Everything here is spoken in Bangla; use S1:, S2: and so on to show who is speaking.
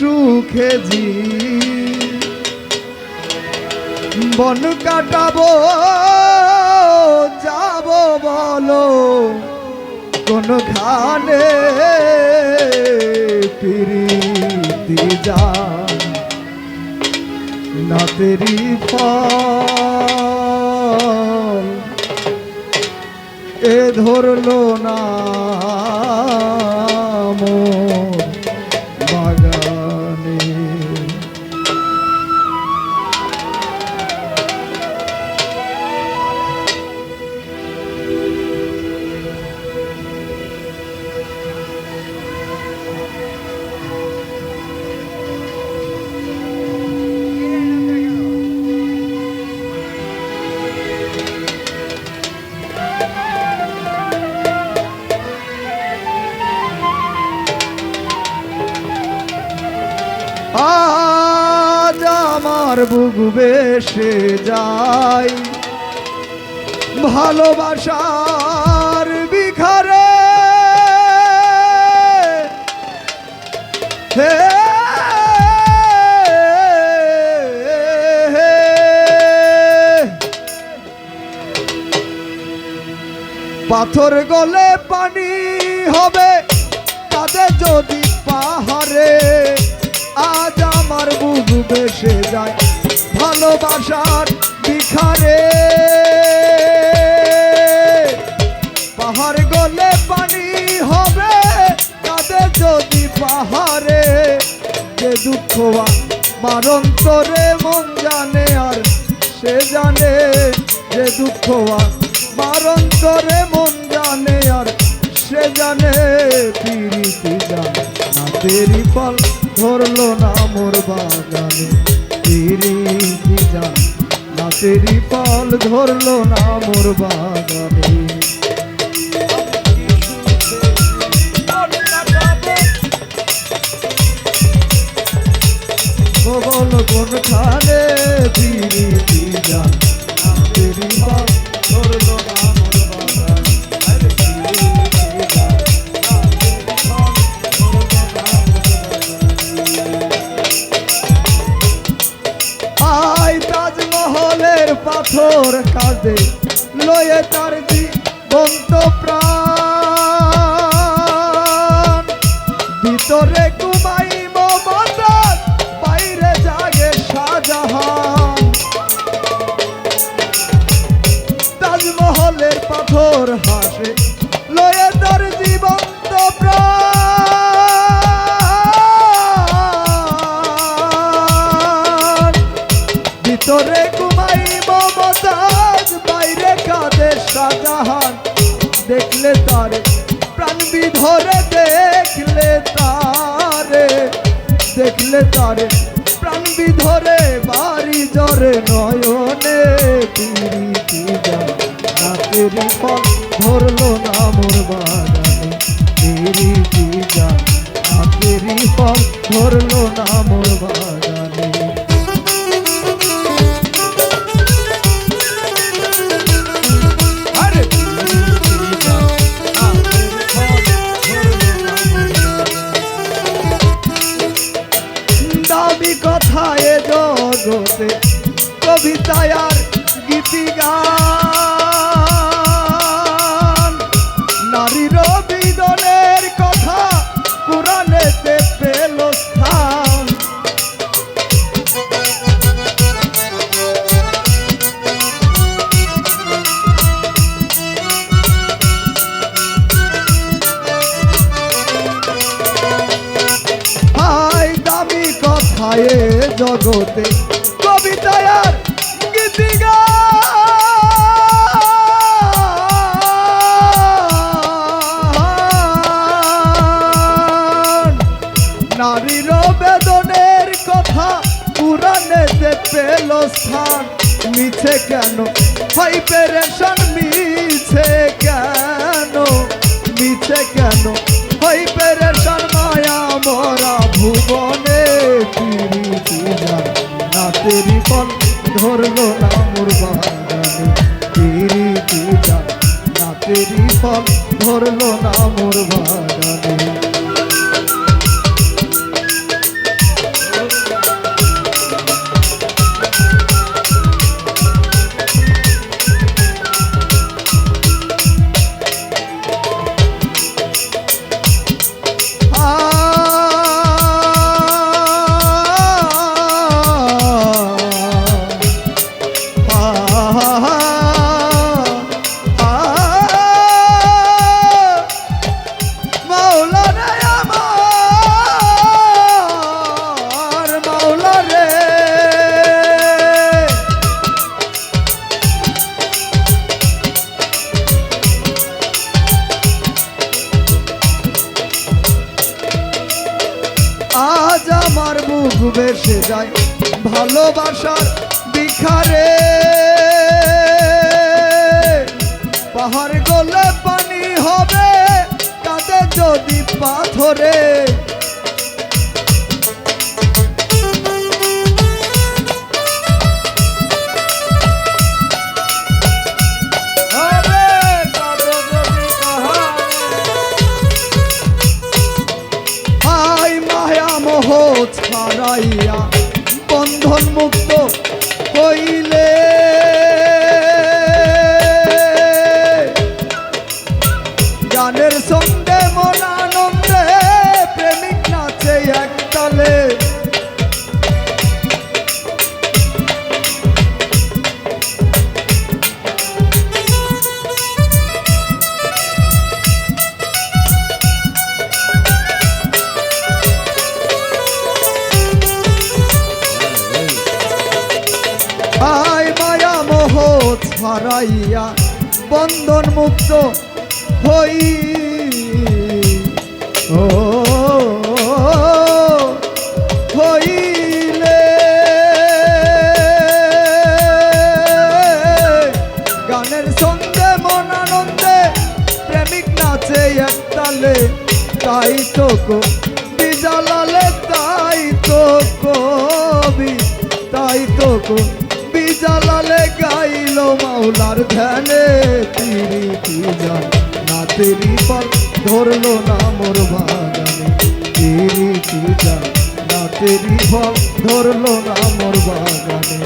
S1: সুখে জি বন কাটাবো যাব বলো কোনখানে প্রীতি জান না তেরি ফল এ ধরলো না মোর বাগানে। আজ আমার বুক বেসে যায় ভালোবাসার বিখারে হে পাথর গলে পানি হবে তাদের যদি পাহাড়ে। আজ আমার বুক বেসে যায় ভালোবাসার বিখারে পাহাড় গলে পানি হবে তাদের যদি পাহাড়ে। যে দুঃখ আমার অন্তরে মন জানে আর সে জানে যে দুঃখ আমার অন্তরে মন জানে আর সে জানে প্রীতি জানে না তেরি ফল ধরলো না মোর বাগানে প্রীতি জানে না তেরি ফল ধরলো না মোর বাগানে। বল কোনখানে প্রীতি জানে না তেরি ফল ধরলো না মোর বাগানে। তাজমহলের পাথর কাঁধে লয়ে তার জীবন্ত প্রাণ ভিতরে ঘুমাই মমতাজ বাইরে জাগে শাহজাহান। তাজমহলের পাথর হাসে লয়ে তার জীবন্ত প্রাণ ভিতরে ঘুমাই মমতাজ বাইরে কাঁদে শাহজাহান। দেখলে তারে প্রাণ বিধরে দেখলে তারে দেখলে তারে প্রাণ বিধরে বাড়ি জরে নয়নে প্রীতি জানে না তেরি ফল ধরলো না মোর বাগানে প্রীতি জানে না তেরি ফল ধরলো না মোর বাগানে। কথায় জগতে কবিতায় আর গীতি গান নারীর বিদনের কথা পুরাণেতে পেল স্থান। কথায় জগতে কবিতায় আর গীতি গান নারীর বেদনের কথা পুরাণেতে পেল স্থান। মিছে কেন হয় পেরেশান মিছে কেন মিছে কেন হয় পেরেশান মায়া মরা ভুবনে প্রীতি জানে না তেরি ফল ধরলো না মোর বাগানে প্রীতি জানে না তেরি ফল ধরলো না মোর বাগানে। আমার বুক ভেসে যায় ভালোবাসার বিখারে। পাহাড় গলে পানি হবে কাঁদে যদি পাথরে। ছাড়াইয়া বন্ধন মুক্ত হইলে গানের সঙ্গে মন আনন্দে প্রেমিক নাচে একতালে। হারাইয়া বন্ধন মুক্ত হই হইলে গানের সঙ্গে মন আনন্দে প্রেমিক নাচে একতালে। তাই তো কবি জালালে তাই তো কবি তাই তো কবি জালালে গাইলো মাওলার ধ্যানে। তিরি জান না তেরি পর ধরলো না মোর বাগানে। তিরি জান না তেরি পর ধরলো না মোর বাগানে।